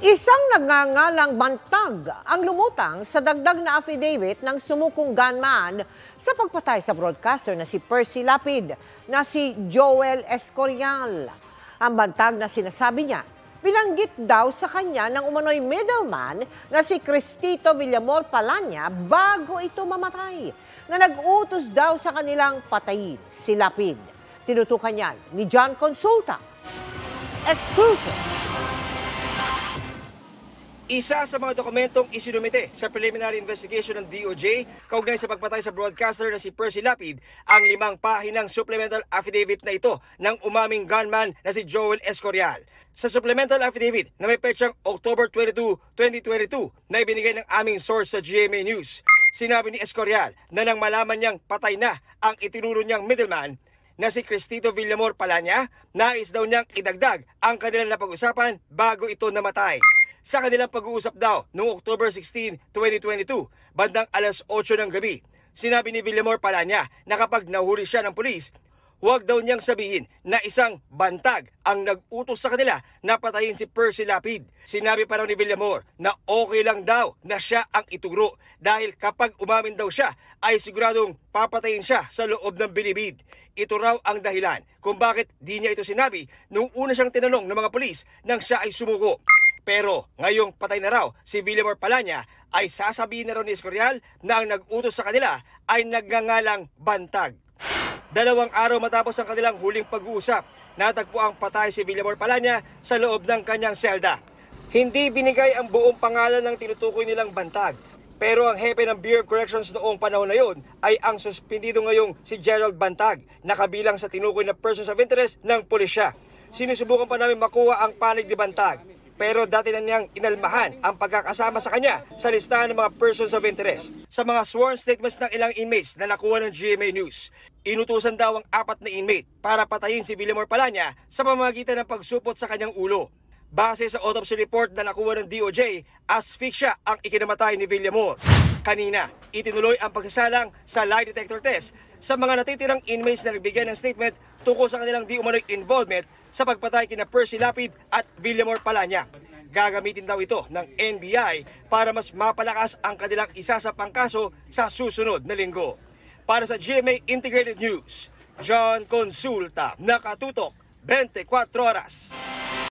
Isang nagngangalang bantag ang lumutang sa dagdag na affidavit ng sumukong gunman sa pagpatay sa broadcaster na si Percy Lapid na si Joel Escorial. Ang bantag na sinasabi niya, binanggit daw sa kanya ng umano'y middleman na si Cristito Villamor Palanya bago ito mamatay, na nag-utos daw sa kanilang patayin si Lapid. Tinutukan niyan ni John Consulta. Exclusive. Isa sa mga dokumentong isinumite sa preliminary investigation ng DOJ kaugnay sa pagpatay sa broadcaster na si Percy Lapid ang 5 pahinang supplemental affidavit na ito ng umaming gunman na si Joel Escorial. Sa supplemental affidavit na may petsang October 22, 2022 na ibinigay ng aming source sa GMA News, sinabi ni Escorial na nang malaman niyang patay na ang itinuro niyang middleman na si Cristito Villamor Palanya, nais daw niyang idagdag ang kanilang napag-usapan bago ito namatay. Sa kanilang pag-uusap daw noong October 16, 2022, bandang alas 8 ng gabi, sinabi ni Villamor Palanya na kapag nahuli siya ng pulis, huwag daw niyang sabihin na isang bantag ang nag-utos sa kanila na patayin si Percy Lapid. Sinabi pa raw ni Villamor na okay lang daw na siya ang ituro dahil kapag umamin daw siya ay siguradong papatayin siya sa loob ng bilibid. Ito raw ang dahilan kung bakit di niya ito sinabi nung una siyang tinanong ng mga pulis nang siya ay sumuko. Pero ngayong patay na raw si Villamor Palanya ay sasabihin na raw ni Escorial na ang nag-utos sa kanila ay nagngangalang bantag. 2 araw matapos ang kanilang huling pag-uusap, natagpo ang patay si Villamor Palanya sa loob ng kanyang selda. Hindi binigay ang buong pangalan ng tinutukoy nilang bantag. Pero ang hepe ng Bureau of Corrections noong panahon na yon ay ang suspendido ngayong si Gerald Bantag na kabilang sa tinukoy na persons of interest ng pulisya. Sinusubukan pa namin makuha ang panig ni Bantag. Pero dati na niyang inalmahan ang pagkakasama sa kanya sa listahan ng mga persons of interest. Sa mga sworn statements ng ilang inmates na nakuha ng GMA News, inutusan daw ang 4 na inmate para patayin si Villamor Palanya sa pamamagitan ng pagsupot sa kanyang ulo. Base sa autopsy report na nakuha ng DOJ, asphyxia ang ikinamatay ni Villamor. Kanina, itinuloy ang pagsasalang sa lie detector test sa mga natitirang inmates na nagbigay ng statement tungkol sa kanilang di umano'y involvement sa pagpatay kina Percy Lapid at Villamor Palanya. Gagamitin daw ito ng NBI para mas mapalakas ang kanilang isasapang kaso sa susunod na linggo. Para sa GMA Integrated News, John Consulta, nakatutok 24 oras.